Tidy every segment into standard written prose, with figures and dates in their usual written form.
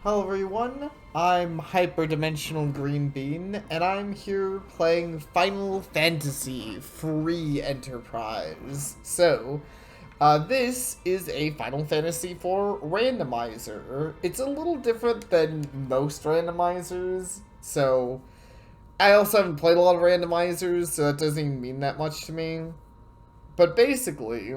Hello everyone, I'm Hyperdimensional Green Bean, and I'm here playing Final Fantasy Free Enterprise. This is a Final Fantasy IV randomizer. It's a little different than most randomizers, so I also haven't played a lot of randomizers, so that doesn't even mean that much to me. But basically,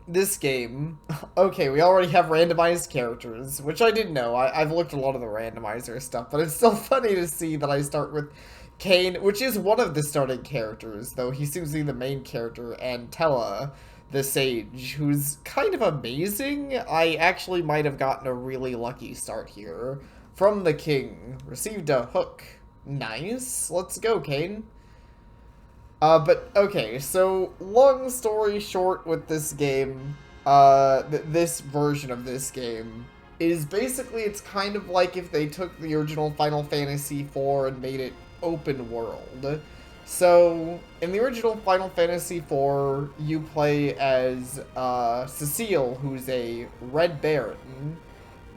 this game, okay, we already have randomized characters, which I didn't know. I've looked at a lot of the randomizer stuff, but it's still funny to see that I start with Kane, which is one of the starting characters, though he seems to be the main character, and Tella, the sage, who's kind of amazing. I actually might have gotten a really lucky start here. From the king. Received a hook. Nice. Let's go, Kane. But okay, so long story short with this game, this version of this game is basically it's kind of like if they took the original Final Fantasy IV and made it open world. So, in the original Final Fantasy IV, you play as Cecile, who's a Red Baron.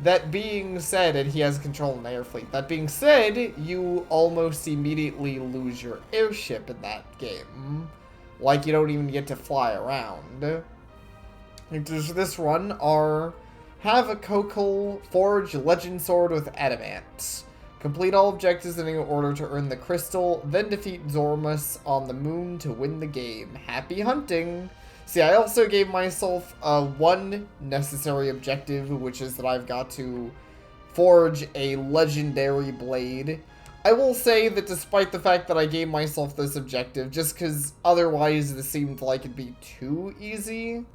That being said, and he has control in the air fleet. That being said, you almost immediately lose your airship in that game. Like, you don't even get to fly around. This run are have a Kokol Forge Legend Sword with Adamant. Complete all objectives in order to earn the crystal, then defeat Zormus on the moon to win the game. Happy hunting! See, I also gave myself one necessary objective, which is that I've got to forge a legendary blade. I will say that despite the fact that I gave myself this objective, just because otherwise this seemed like it'd be too easy.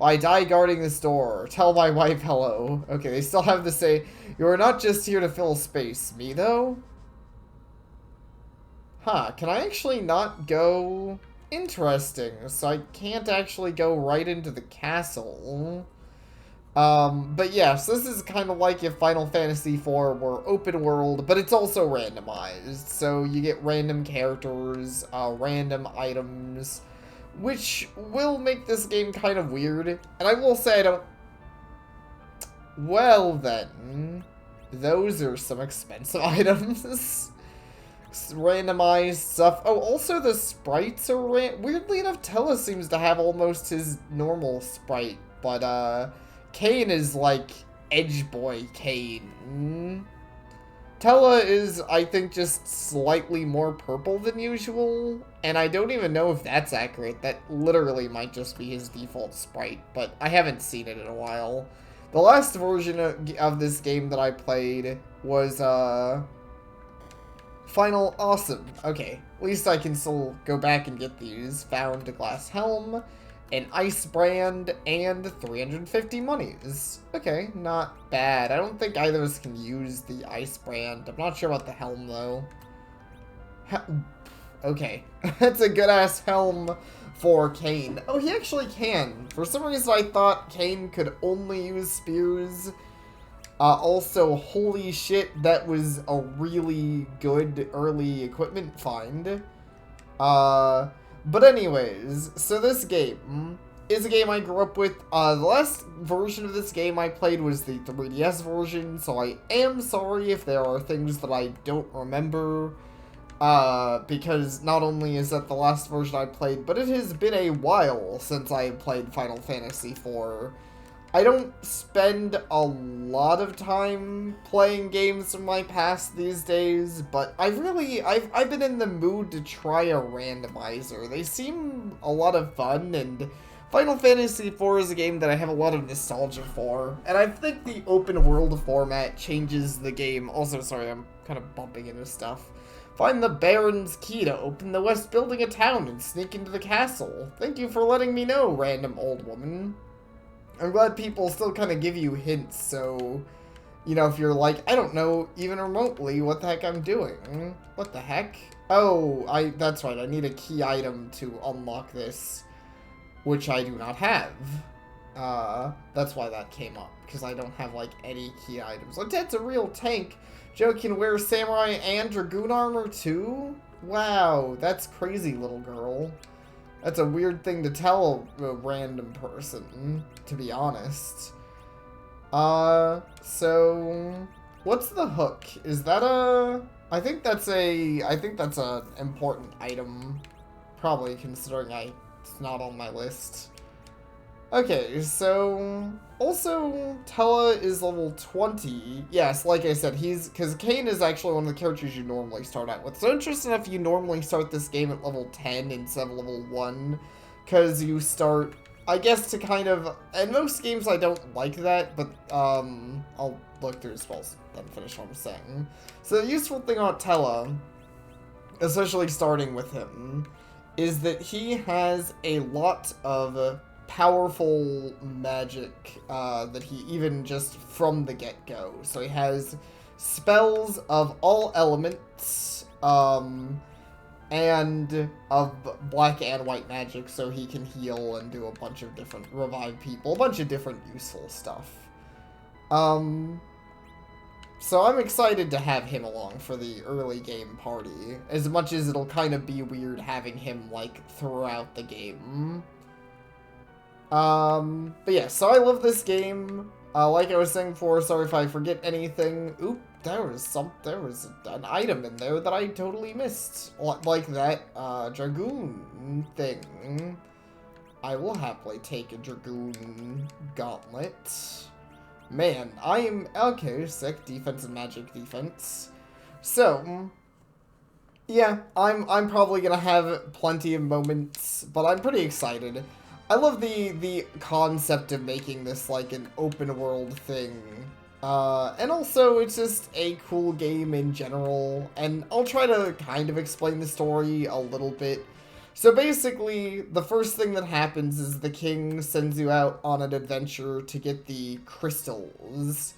I die guarding this door. Tell my wife hello. Okay, they still have to say, you are not just here to fill space. Me, though? Huh, can I actually not go... Interesting. So I can't actually go right into the castle. But yes, this is kind of like if Final Fantasy IV were open world, but it's also randomized. So you get random characters, random items, which will make this game kind of weird. And I will say I don't... Well then, those are some expensive items. Randomized stuff. Oh, also the sprites are weirdly enough, Tella seems to have almost his normal sprite, but Kane is like Edge Boy Kane. Tella is, I think, just slightly more purple than usual, and I don't even know if that's accurate. That literally might just be his default sprite, but I haven't seen it in a while. The last version of this game that I played was, Final Awesome. Okay, at least I can still go back and get these. Found a glass helm, an ice brand, and 350 monies. Okay, not bad. I don't think either of us can use the ice brand. I'm not sure about the helm, though. Okay, that's a good-ass helm for Kane. Oh, he actually can. For some reason, I thought Kane could only use spears. Also, holy shit, that was a really good early equipment find. But anyways, so this game is a game I grew up with. The last version of this game I played was the 3DS version, so I am sorry if there are things that I don't remember. Because not only is that the last version I played, but it has been a while since I played Final Fantasy IV. I don't spend a lot of time playing games from my past these days, but I've been in the mood to try a randomizer. They seem a lot of fun, and Final Fantasy IV is a game that I have a lot of nostalgia for, and I think the open world format changes the game. Also, sorry, I'm kind of bumping into stuff. Find the Baron's key to open the west building of town and sneak into the castle. Thank you for letting me know, random old woman. I'm glad people still kind of give you hints, so, you know, if you're like, I don't know even remotely what the heck I'm doing. What the heck? Oh, that's right, I need a key item to unlock this, which I do not have. That's why that came up, because I don't have, like, any key items. Like, that's a real tank. Joe can wear samurai and dragoon armor, too? Wow, that's crazy, little girl. That's a weird thing to tell a random person, to be honest. So what's the hook? Is that I think that's an important item, probably, considering it's not on my list. Okay, so also Tella is level 20. Yes, like I said, because Kain is actually one of the characters you normally start out with. So interesting enough, you normally start this game at level 10 instead of level 1, because you start, I guess, to kind of, in most games I don't like that, but I'll look through spells then finish what I'm saying. So the useful thing about Tella, especially starting with him, is that he has a lot of powerful magic that he even just from the get-go. So he has spells of all elements, and of black and white magic, so he can heal and do a bunch of different, revive people, a bunch of different useful stuff. So I'm excited to have him along for the early game party, as much as it'll kind of be weird having him, like, throughout the game. But yeah, so I love this game. Like I was saying before, sorry if I forget anything. Oop, there was an item in there that I totally missed. Like that, Dragoon thing. I will happily take a Dragoon gauntlet. Man, okay, sick. Defense and magic defense. So, yeah, I'm probably gonna have plenty of moments, but I'm pretty excited. I love the concept of making this like an open world thing. And also it's just a cool game in general, and I'll try to kind of explain the story a little bit. So basically, the first thing that happens is the king sends you out on an adventure to get the crystals,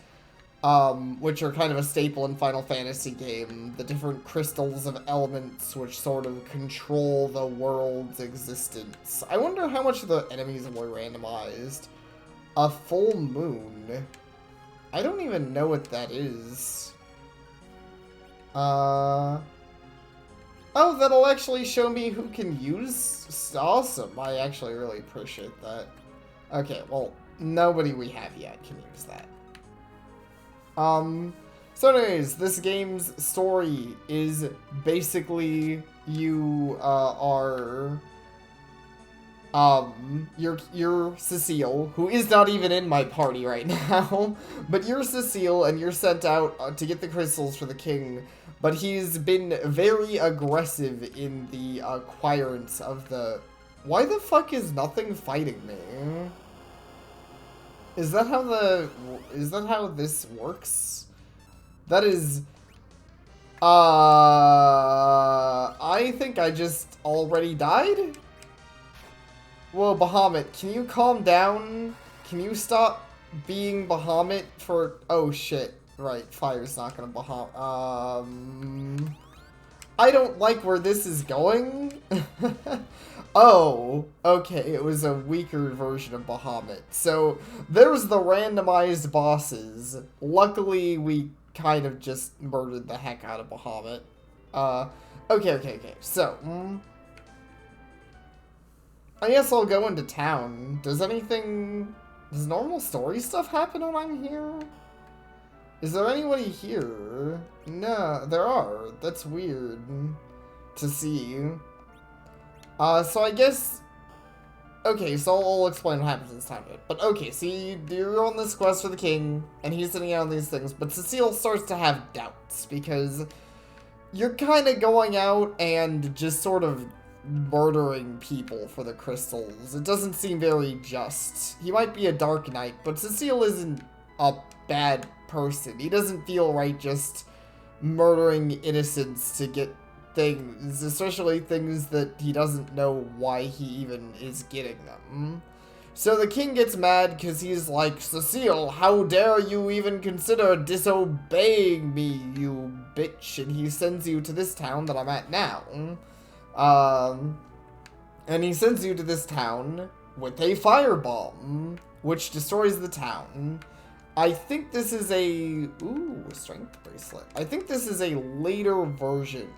which are kind of a staple in Final Fantasy game. The different crystals of elements which sort of control the world's existence. I wonder how much of the enemies were randomized. A full moon. I don't even know what that is. Oh, that'll actually show me who can use... Awesome. I actually really appreciate that. Okay, well, nobody we have yet can use that. So anyways, this game's story is basically you, you're Cecile, who is not even in my party right now, but you're Cecile and you're sent out to get the crystals for the king, but he's been very aggressive in the acquirance of the... Why the fuck is nothing fighting me? Is that how this works? That is... I think I just already died? Whoa, Bahamut, can you calm down? Can you stop being Bahamut for... Oh, shit. Right, fire's not gonna Bahamut. I don't like where this is going. Oh, okay, it was a weaker version of Bahamut. So, there's the randomized bosses. Luckily, we kind of just murdered the heck out of Bahamut. Okay. So, I guess I'll go into town. Does normal story stuff happen when I'm here? Is there anybody here? No, there are. That's weird to see. So I guess... Okay, so I'll explain what happens this time. But okay, see, you're on this quest for the king, and he's sitting out on these things, but Cecile starts to have doubts, because you're kind of going out and just sort of murdering people for the crystals. It doesn't seem very just. He might be a Dark Knight, but Cecile isn't a bad person. He doesn't feel right just murdering innocents to get things, especially things that he doesn't know why he even is getting them. So the king gets mad because he's like, Cecile, how dare you even consider disobeying me, you bitch, and he sends you to this town that I'm at now. And he sends you to this town with a firebomb, which destroys the town. I think this is a... Ooh, strength bracelet. I think this is a later version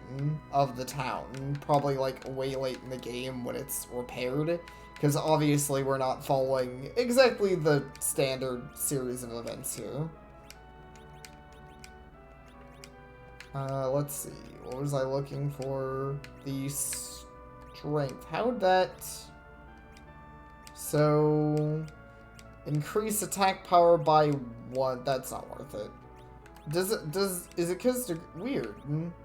of the town. Probably, like, way late in the game when it's repaired. Because obviously we're not following exactly the standard series of events here. Let's see. What was I looking for? The strength. How'd that... So... Increase attack power by 1. That's not worth it. Is it because they're weird?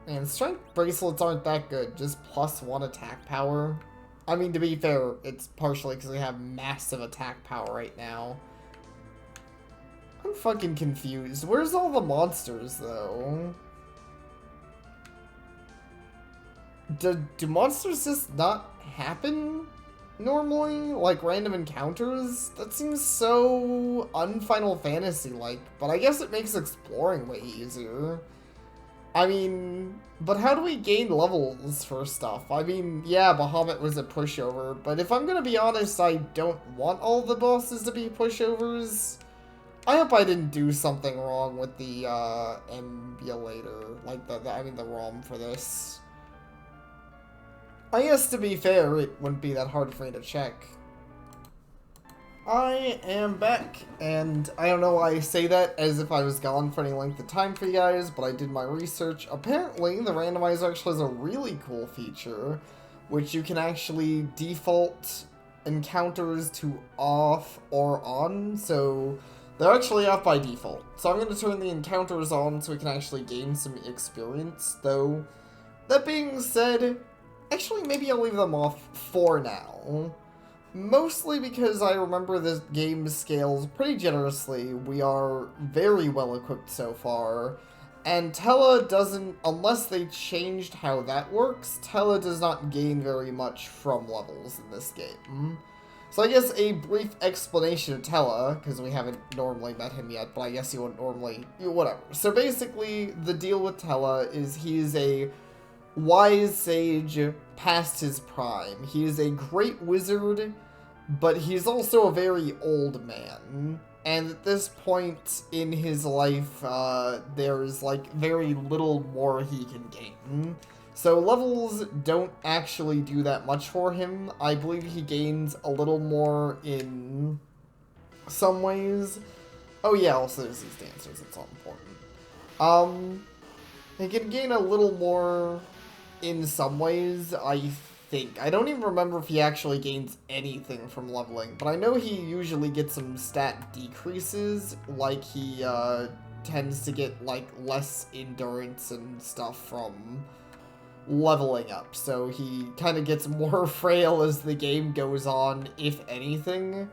Man, strength bracelets aren't that good. Just +1 attack power. I mean, to be fair, it's partially because we have massive attack power right now. I'm fucking confused. Where's all the monsters, though? Do monsters just not happen normally? Like random encounters? That seems so un-Final Fantasy-like, but I guess it makes exploring way easier. I mean, but how do we gain levels for stuff? I mean, yeah, Bahamut was a pushover, but if I'm gonna be honest, I don't want all the bosses to be pushovers. I hope I didn't do something wrong with the, emulator, like the ROM for this. I guess, to be fair, it wouldn't be that hard for me to check. I am back, and I don't know why I say that as if I was gone for any length of time for you guys, but I did my research. Apparently, the randomizer actually has a really cool feature, which you can actually default encounters to off or on, so they're actually off by default. So I'm going to turn the encounters on so we can actually gain some experience, though. That being said, actually maybe I'll leave them off for now. Mostly because I remember this game scales pretty generously. We are very well equipped so far. And Tella doesn't, unless they changed how that works, Tella does not gain very much from levels in this game. So I guess a brief explanation of Tella, because we haven't normally met him yet, but I guess you wouldn't normally, whatever. So basically, the deal with Tella is he's a wise sage past his prime. He is a great wizard, but he's also a very old man. And at this point in his life, there's like very little more he can gain. So levels don't actually do that much for him. I believe he gains a little more in some ways. Oh yeah, also there's these dancers, it's all important. He can gain a little more in some ways, I think. I don't even remember if he actually gains anything from leveling, but I know he usually gets some stat decreases, like he tends to get like less endurance and stuff from leveling up, so he kind of gets more frail as the game goes on, if anything.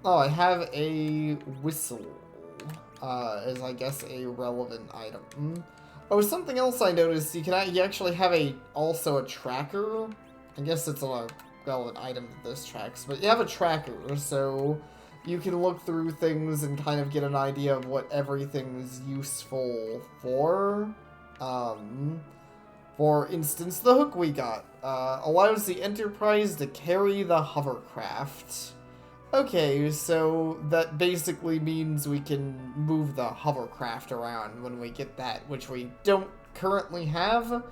Oh, I have a whistle, as I guess a relevant item. Oh, something else I noticed, you actually have also a tracker. I guess it's a relevant item that this tracks, but you have a tracker, so you can look through things and kind of get an idea of what everything's useful for. For instance, the hook we got allows the Enterprise to carry the hovercraft. Okay, so that basically means we can move the hovercraft around when we get that, which we don't currently have.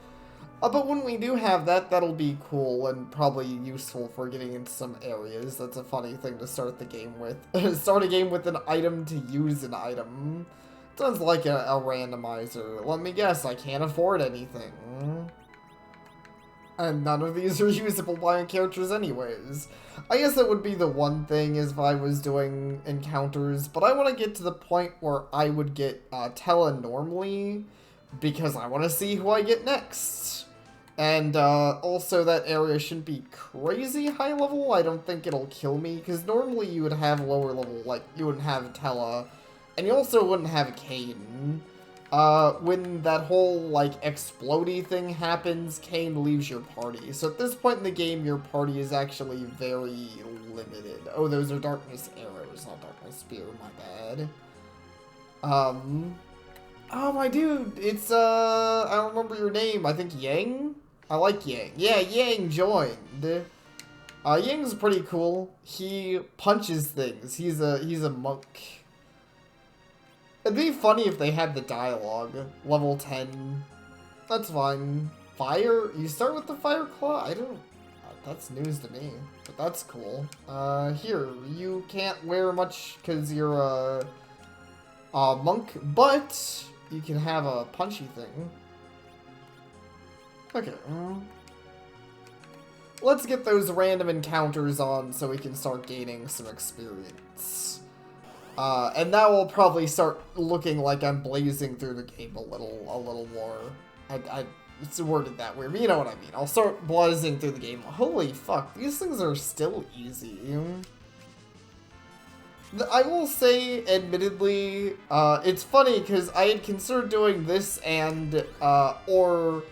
But when we do have that, that'll be cool and probably useful for getting into some areas. That's a funny thing to start the game with. Start a game with an item to use an item. Sounds like a randomizer. Let me guess, I can't afford anything. And none of these are usable by characters anyways. I guess that would be the one thing is if I was doing encounters, but I want to get to the point where I would get Tella normally, because I want to see who I get next. And also that area shouldn't be crazy high level. I don't think it'll kill me, because normally you would have lower level, like you wouldn't have Tella, and you also wouldn't have Kane. When that whole, like, explodey thing happens, Kane leaves your party. So at this point in the game, your party is actually very limited. Oh, those are darkness arrows, not darkness spear, my bad. Oh, my dude, it's, I don't remember your name. I think Yang? I like Yang. Yeah, Yang joined. Yang's pretty cool. He punches things. He's a monk. It'd be funny if they had the dialogue. Level 10. That's fine. fire. You start with the fire claw? I don't... That's news to me, but that's cool. Here, you can't wear much because you're a monk, but you can have a punchy thing. Okay. Let's get those random encounters on so we can start gaining some experience. And that will probably start looking like I'm blazing through the game a little more. It's worded that weird, but you know what I mean. I'll start blazing through the game. Holy fuck, these things are still easy. I will say, admittedly, it's funny because I had considered doing this and, or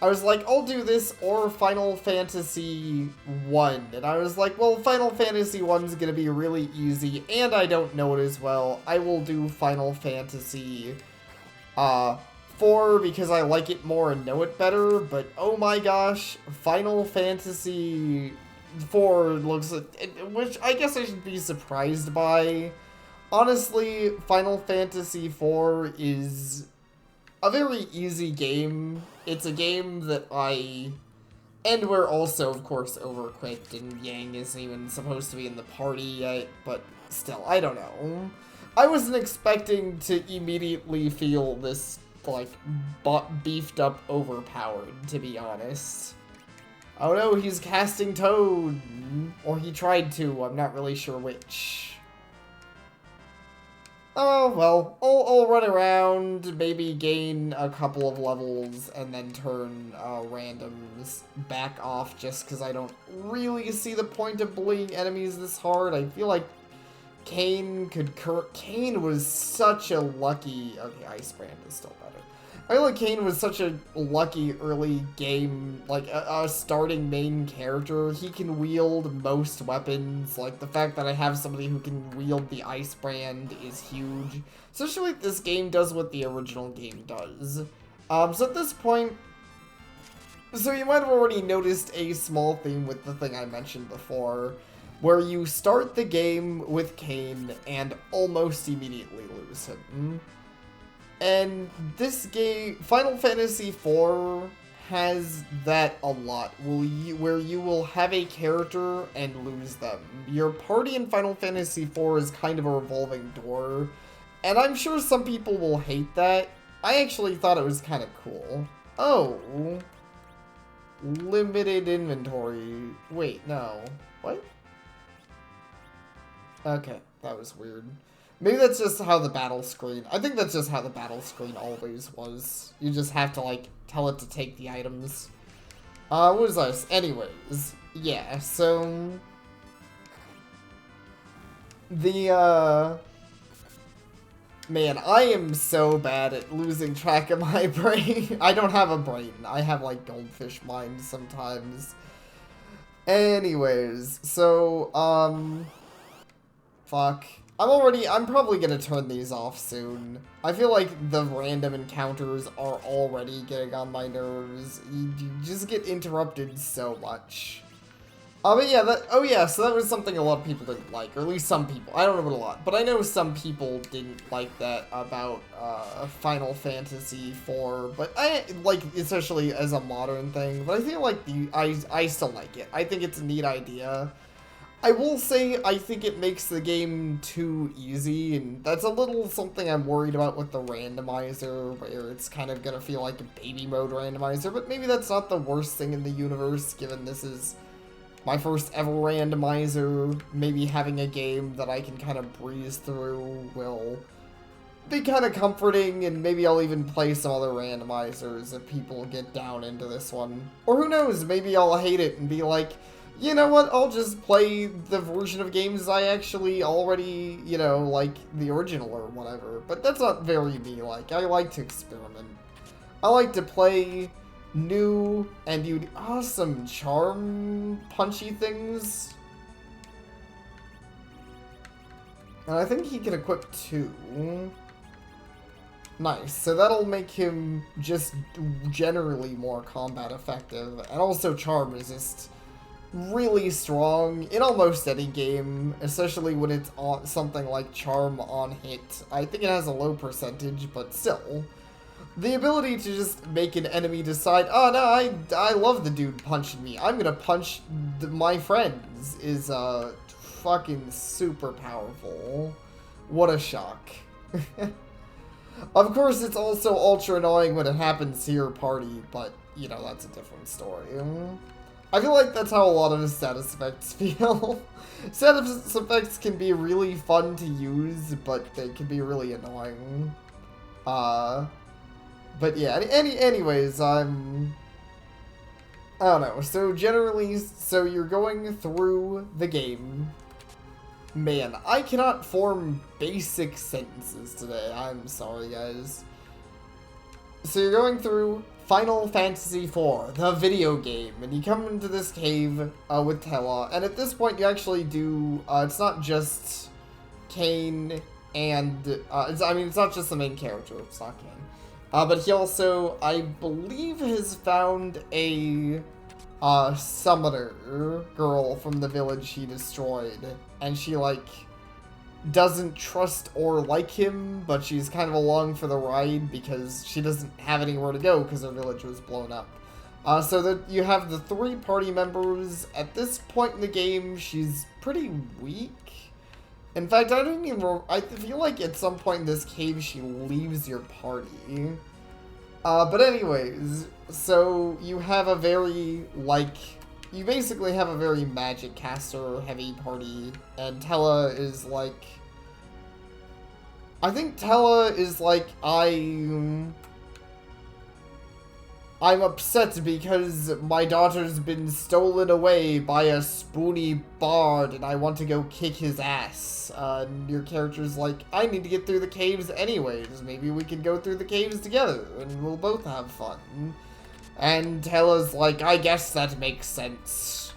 I was like, I'll do this or Final Fantasy 1. And I was like, well, Final Fantasy 1's gonna be really easy, and I don't know it as well. I will do Final Fantasy 4 because I like it more and know it better, but oh my gosh, Final Fantasy 4 looks like, which I guess I should be surprised by. Honestly, Final Fantasy 4 is a very easy game. It's a game that and we're also, of course, overequipped, and Yang isn't even supposed to be in the party yet, but still, I don't know. I wasn't expecting to immediately feel this, like, beefed up overpowered, to be honest. Oh no, he's casting Toad! Or he tried to, I'm not really sure which. Oh, well, I'll run around, maybe gain a couple of levels, and then turn randoms back off just because I don't really see the point of bullying enemies this hard. I feel like Kane was such a lucky... Okay, Ice Brand is still better. I feel like Kane was such a lucky early game, like, a starting main character. He can wield most weapons. Like, the fact that I have somebody who can wield the Ice Brand is huge. Especially if this game does what the original game does. So at this point... So you might have already noticed a small theme with the thing I mentioned before, where you start the game with Kane and almost immediately lose him. And this game, Final Fantasy IV, has that a lot, where you will have a character and lose them. Your party in Final Fantasy IV is kind of a revolving door, and I'm sure some people will hate that. I actually thought it was kind of cool. Oh. Limited inventory. Wait, no. What? Okay, that was weird. Maybe that's just how the battle screen... I think that's just how the battle screen always was. You just have to, like, tell it to take the items. What was this? Anyways, yeah, so... Man, I am so bad at losing track of my brain. I don't have a brain. I have, like, goldfish mind sometimes. Anyways, so, fuck. I'm probably gonna turn these off soon. I feel like the random encounters are already getting on my nerves. You just get interrupted so much. But yeah, so that was something a lot of people didn't like, or at least some people. I don't know about a lot, but I know some people didn't like that about Final Fantasy IV, but I, like, especially as a modern thing, but I feel like I still like it. I think it's a neat idea. I will say, I think it makes the game too easy, and that's a little something I'm worried about with the randomizer, where it's kind of gonna feel like a baby mode randomizer, but maybe that's not the worst thing in the universe, given this is my first ever randomizer. Maybe having a game that I can kind of breeze through will be kind of comforting, and maybe I'll even play some other randomizers if people get down into this one. Or who knows, maybe I'll hate it and be like, you know what, I'll just play the version of games I actually already, you know, like the original or whatever. But that's not very me. Like, I like to experiment. I like to play new and awesome charm punchy things. And I think he can equip 2. Nice, so that'll make him just generally more combat effective. And also charm resist. Really strong in almost any game, especially when it's on something like charm on hit. I think it has a low percentage, but still. The ability to just make an enemy decide, oh no, I love the dude punching me, I'm gonna punch my friends, is fucking super powerful. What a shock. Of course, it's also ultra annoying when it happens to your party, but, you know, that's a different story. I feel like that's how a lot of status effects feel. Status effects can be really fun to use, but they can be really annoying. But yeah, anyways, I don't know. So generally, so you're going through the game. Man, I cannot form basic sentences today. I'm sorry, guys. So you're going through Final Fantasy IV, the video game, and you come into this cave with Tella, and at this point you actually do, it's not just Kain and, it's not just the main character, it's not Kain. But he also, I believe, has found a summoner girl from the village he destroyed, and she, like, doesn't trust or like him, but she's kind of along for the ride because she doesn't have anywhere to go because her village was blown up. So that you have the 3 party members. At this point in the game, she's pretty weak. In fact, I feel like at some point in this cave she leaves your party. But anyways, so you have a very, you basically have a very magic caster heavy party, and Tella is like, I think Tella is like, I'm upset because my daughter's been stolen away by a spoony bard and I want to go kick his ass. And your character's like, I need to get through the caves anyways. Maybe we can go through the caves together and we'll both have fun. And Tella's like, I guess that makes sense.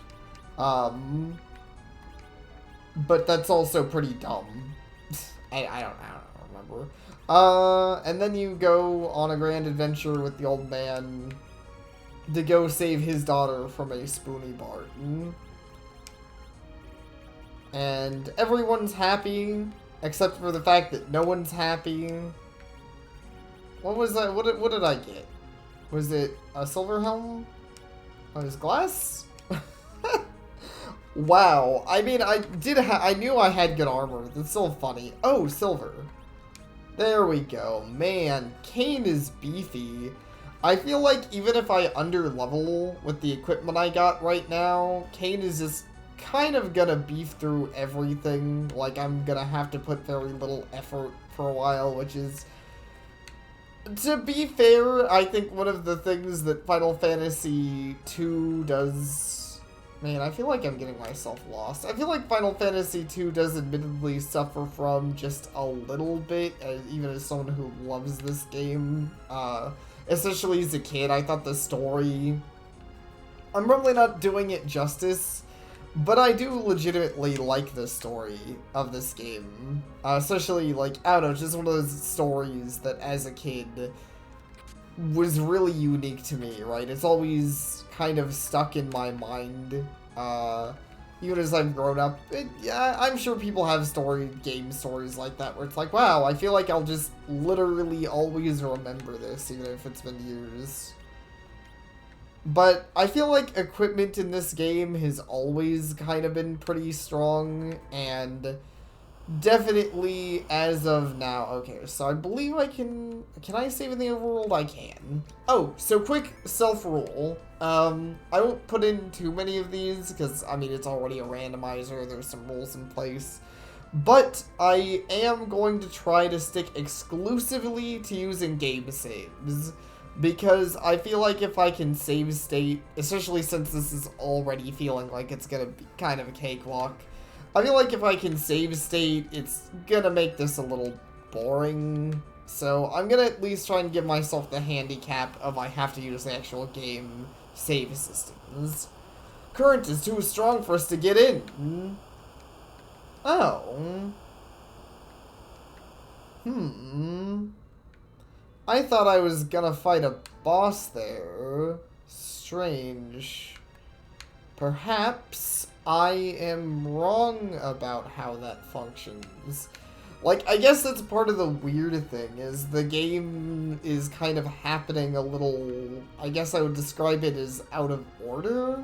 But that's also pretty dumb. I don't remember. And then you go on a grand adventure with the old man to go save his daughter from a spoony bard. And everyone's happy, except for the fact that no one's happy. What was that? What did I get? Was it a silver helm? Oh, his glass? Wow. I mean, I knew I had good armor. That's still funny. Oh, silver. There we go. Man, Kain is beefy. I feel like even if I under-level with the equipment I got right now, Kain is just kind of gonna beef through everything. Like, I'm gonna have to put very little effort for a while, which is... To be fair, I think one of the things that Final Fantasy II does... Man, I feel like I'm getting myself lost. I feel like Final Fantasy II does admittedly suffer from just a little bit, even as someone who loves this game. Especially as a kid, I thought the story... I'm probably not doing it justice, but I do legitimately like the story of this game. Especially, like, I don't know, just one of those stories that as a kid was really unique to me, right? It's always kind of stuck in my mind, even as I've grown up. Yeah, I'm sure people have game stories like that, where it's like, wow, I feel like I'll just literally always remember this, even if it's been years. But I feel like equipment in this game has always kind of been pretty strong, and definitely as of now. Okay, so I believe I can I save in the overworld? I can. Oh, so quick self-rule. I won't put in too many of these, because, I mean, it's already a randomizer, there's some rules in place. But I am going to try to stick exclusively to using game saves, because I feel like if I can save state, especially since this is already feeling like it's gonna be kind of a cakewalk, I feel like if I can save state, it's gonna make this a little boring. So I'm gonna at least try and give myself the handicap of I have to use the actual game save systems. Current is too strong for us to get in. Oh. I thought I was gonna fight a boss there. Strange. Perhaps I am wrong about how that functions. Like, I guess that's part of the weird thing, is the game is kind of happening a little... I guess I would describe it as out of order?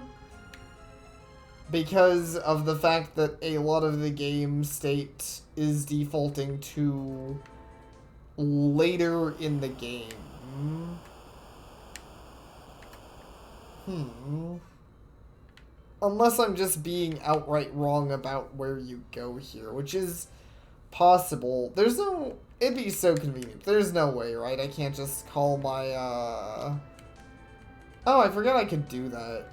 Because of the fact that a lot of the game state is defaulting to later in the game. Unless I'm just being outright wrong about where you go here, which is possible. There's no... It'd be so convenient. There's no way, right? I can't just call my, Oh, I forgot I could do that.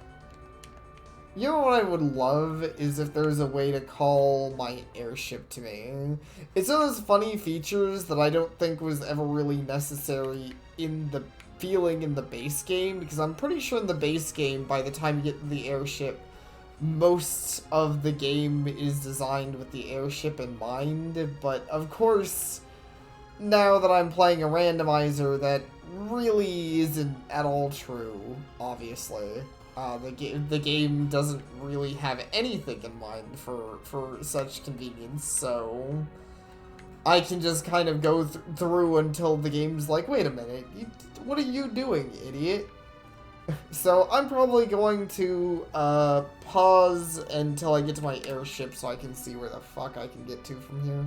You know what I would love is if there was a way to call my airship to me. It's one of those funny features that I don't think was ever really necessary in the feeling in the base game, because I'm pretty sure in the base game, by the time you get the airship, most of the game is designed with the airship in mind, but of course, now that I'm playing a randomizer, that really isn't at all true, obviously. The game doesn't really have anything in mind for such convenience, so I can just kind of go through until the game's like, wait a minute, what are you doing, idiot? So I'm probably going to pause until I get to my airship so I can see where the fuck I can get to from here.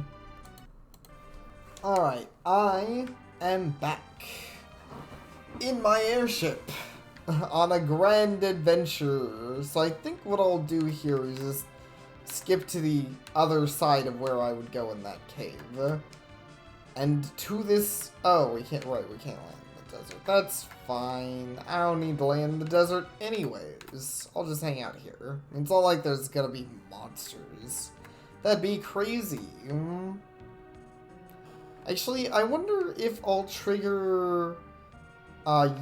Alright, I am back in my airship on a grand adventure. So I think what I'll do here is just skip to the other side of where I would go in that cave. And to this... Oh, we can't land in the desert. That's fine. I don't need to land in the desert anyways. I'll just hang out here. It's not like there's gonna be monsters. That'd be crazy. Actually, I wonder if I'll trigger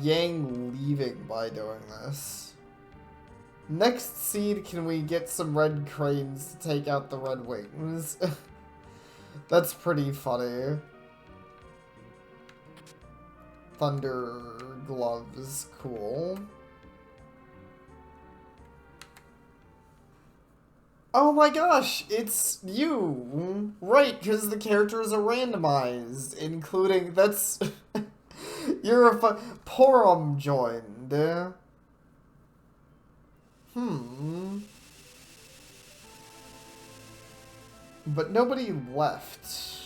Yang leaving by doing this. Next seed, can we get some red cranes to take out the red wings? That's pretty funny. Thunder gloves, cool. Oh my gosh, it's you! Right, because the characters are randomized, including, that's... You're a Porum joined. But nobody left.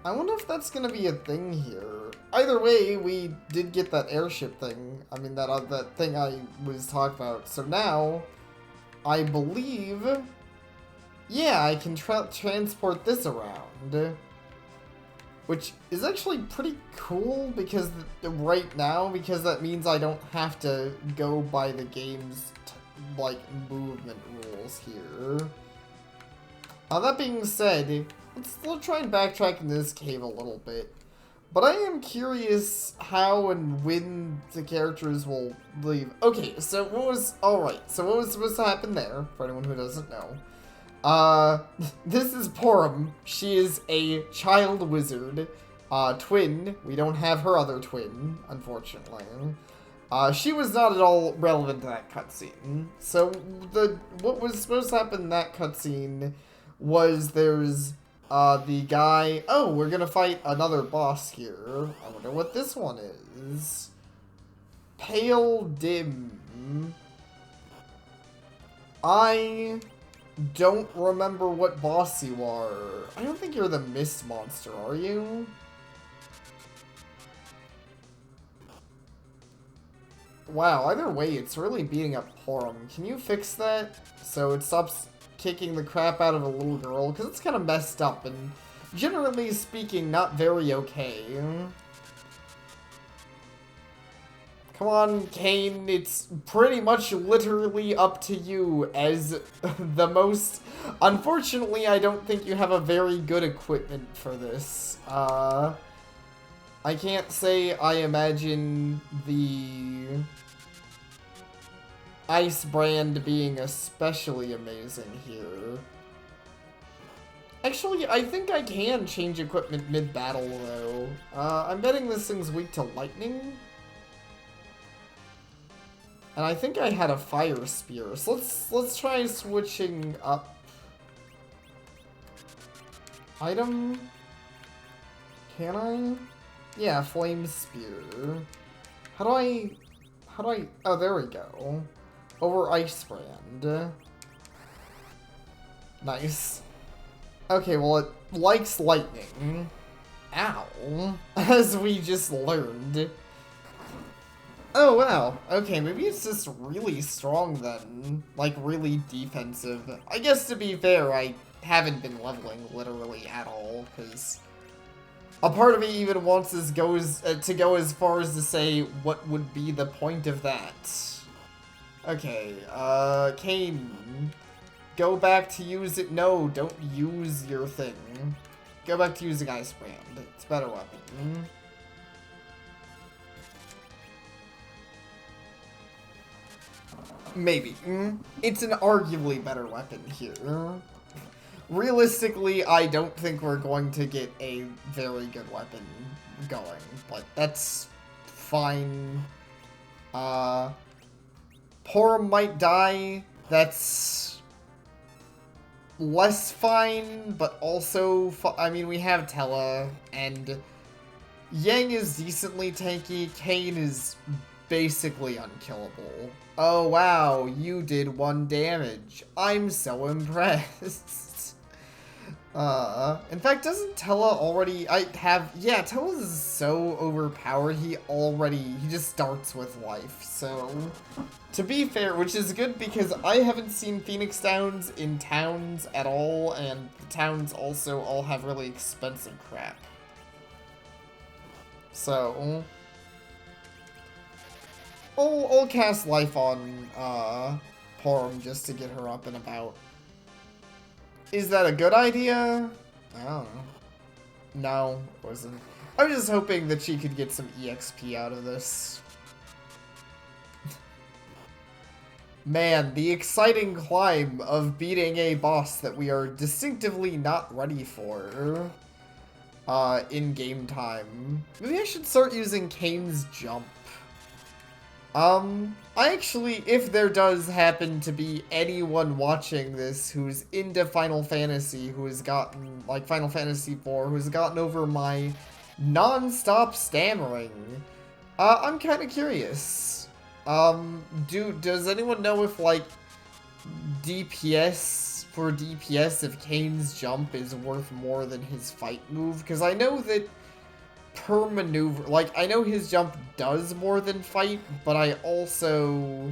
I wonder if that's gonna be a thing here. Either way, we did get that airship thing. I mean, that thing I was talking about. So now, I believe... Yeah, I can transport this around. Which is actually pretty cool, because right now, because that means I don't have to go by the game's, like, movement rules here. That being said, let's try and backtrack in this cave a little bit. But I am curious how and when the characters will leave. Okay, so what was... Alright, so what was supposed to happen there, for anyone who doesn't know? This is Porum. She is a child wizard. Twin. We don't have her other twin, unfortunately. She was not at all relevant to that cutscene. So, what was supposed to happen in that cutscene was there's, the guy... Oh, we're gonna fight another boss here. I wonder what this one is. Pale Dim. I don't remember what boss you are. I don't think you're the mist monster, are you? Wow, either way, it's really beating up Porum. Can you fix that so it stops kicking the crap out of a little girl? Because it's kind of messed up and, generally speaking, not very okay. Come on, Kane, it's pretty much literally up to you as the most... Unfortunately, I don't think you have a very good equipment for this. I can't say I imagine the Ice brand being especially amazing here. Actually, I think I can change equipment mid-battle, though. I'm betting this thing's weak to lightning. And I think I had a fire spear, so let's try switching up. Item? Can I? Yeah, Flame Spear. How do I... Oh, there we go. Over Ice Brand. Nice. Okay, well, it likes lightning. Ow. As we just learned. Oh, wow. Okay, maybe it's just really strong then. Like, really defensive. I guess, to be fair, I haven't been leveling literally at all, because a part of me even wants to go as far as to say, what would be the point of that? Okay, Kane, go back to use it. No, don't use your thing. Go back to using Ice Brand. It's a better weapon. Maybe. It's an arguably better weapon here. Realistically, I don't think we're going to get a very good weapon going, but that's fine. Porum might die. That's less fine, but also, I mean, we have Tella, and Yang is decently tanky. Kane is basically unkillable. Oh wow, you did 1 damage. I'm so impressed. In fact, doesn't Tella already, yeah, Tella's so overpowered, he just starts with life, so, to be fair, which is good because I haven't seen Phoenix Downs in towns at all, and the towns also all have really expensive crap. So, I'll cast Life on, Porum just to get her up and about. Is that a good idea? I don't know. No, it wasn't. I was just hoping that she could get some EXP out of this. Man, the exciting climb of beating a boss that we are distinctively not ready for. In game time. Maybe I should start using Kane's jump. I actually, if there does happen to be anyone watching this who's into Final Fantasy, who has gotten, like, Final Fantasy IV, who's gotten over my non-stop stammering, I'm kind of curious. Does anyone know if, like, DPS, if Kane's jump is worth more than his fight move? Because I know that per maneuver, like, I know his jump does more than fight, but I also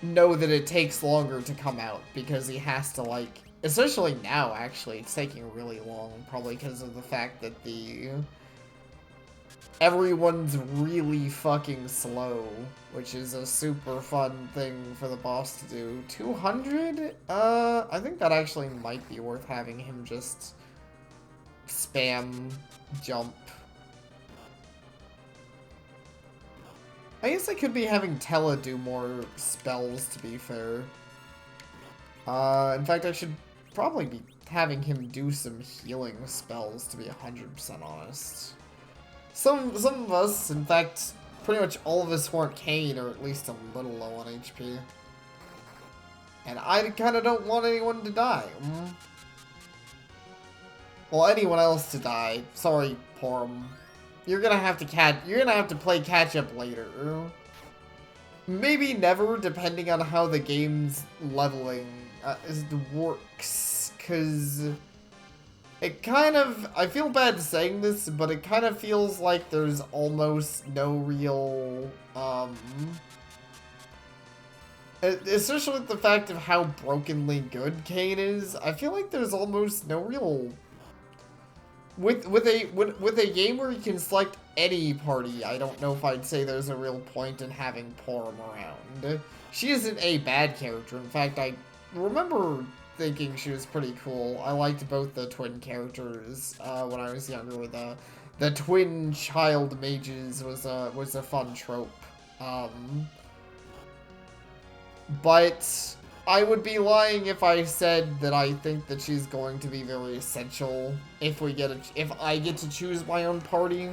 know that it takes longer to come out because he has to, like, especially now, actually, it's taking really long, probably because of the fact that everyone's really fucking slow, which is a super fun thing for the boss to do. 200? I think that actually might be worth having him just spam jump. I guess I could be having Tella do more spells, to be fair. In fact, I should probably be having him do some healing spells, to be 100% honest. Some of us, in fact, pretty much all of us who aren't Kane are at least a little low on HP. And I kind of don't want anyone to die. Well, anyone else to die. Sorry, Porum. You're gonna have to play catch up later. Maybe never, depending on how the game's leveling works, cause it kind of, I feel bad saying this, but it kind of feels like there's almost no real, especially with the fact of how brokenly good Kane is, I feel like there's almost no real, with a game where you can select any party, I don't know if I'd say there's a real point in having Porum around. She isn't a bad character. In fact, I remember thinking she was pretty cool. I liked both the twin characters when I was younger. The twin child mages was a fun trope. But I would be lying if I said that I think that she's going to be very essential if I get to choose my own party.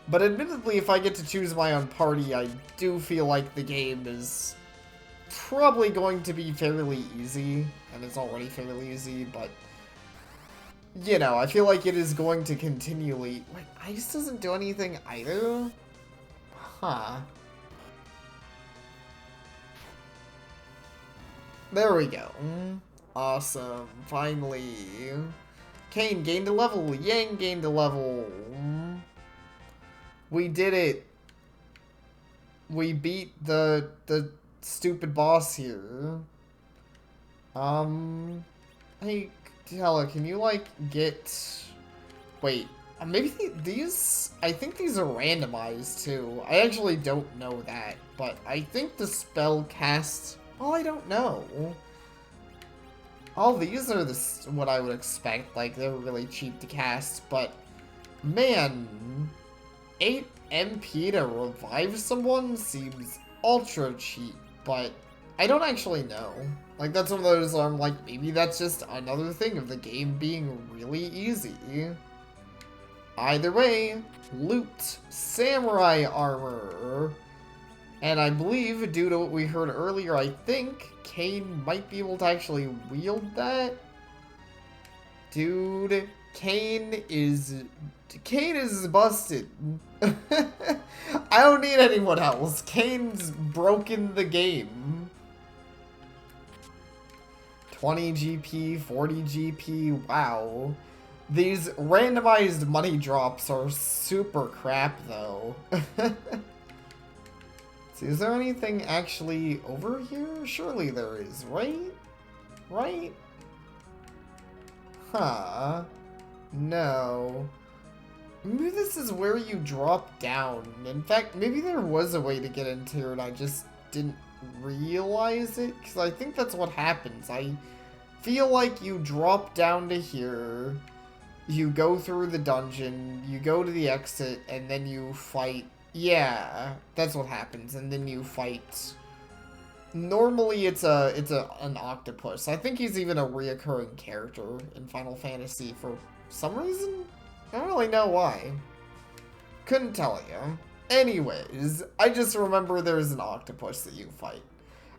But admittedly, if I get to choose my own party, I do feel like the game is probably going to be fairly easy, and it's already fairly easy, but you know, I feel like it is going to continually... Wait, ice doesn't do anything either? Huh. There we go. Awesome. Finally. Kane gained a level. Yang gained a level. We did it. We beat the stupid boss here. Hey, Tella, can you, like, get... Wait, maybe these... I think these are randomized, too. I actually don't know that, but I think the spell cast... Well, I don't know. All these are what I would expect. Like, they're really cheap to cast, but... Man... 8 MP to revive someone seems ultra cheap, but... I don't actually know. Like, that's one of those where I'm like, maybe that's just another thing of the game being really easy. Either way, loot, samurai armor. And I believe, due to what we heard earlier, I think Kane might be able to actually wield that. Dude, Kane is busted. I don't need anyone else. Kane's broken the game. 20 GP, 40 GP, wow. These randomized money drops are super crap, though. See, is there anything actually over here? Surely there is, right? Right? Huh. No. Maybe this is where you drop down. In fact, maybe there was a way to get into here and I just didn't realize it, because I think that's what happens. I feel like you drop down to here, you go through the dungeon, you go to the exit, and then you fight. Yeah, that's what happens, and then you fight. Normally it's an octopus. I think he's even a reoccurring character in Final Fantasy for some reason. I don't really know why. Couldn't tell you. Anyways, I just remember there's an octopus that you fight.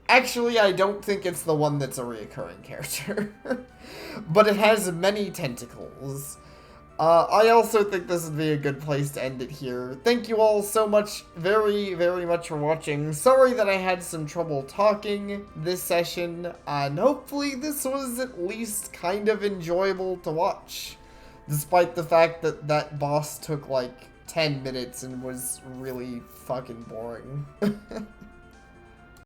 Actually, I don't think it's the one that's a reoccurring character. But it has many tentacles. I also think this would be a good place to end it here. Thank you all so much, very, very much for watching. Sorry that I had some trouble talking this session, and hopefully this was at least kind of enjoyable to watch. Despite the fact that that boss took like 10 minutes and was really fucking boring.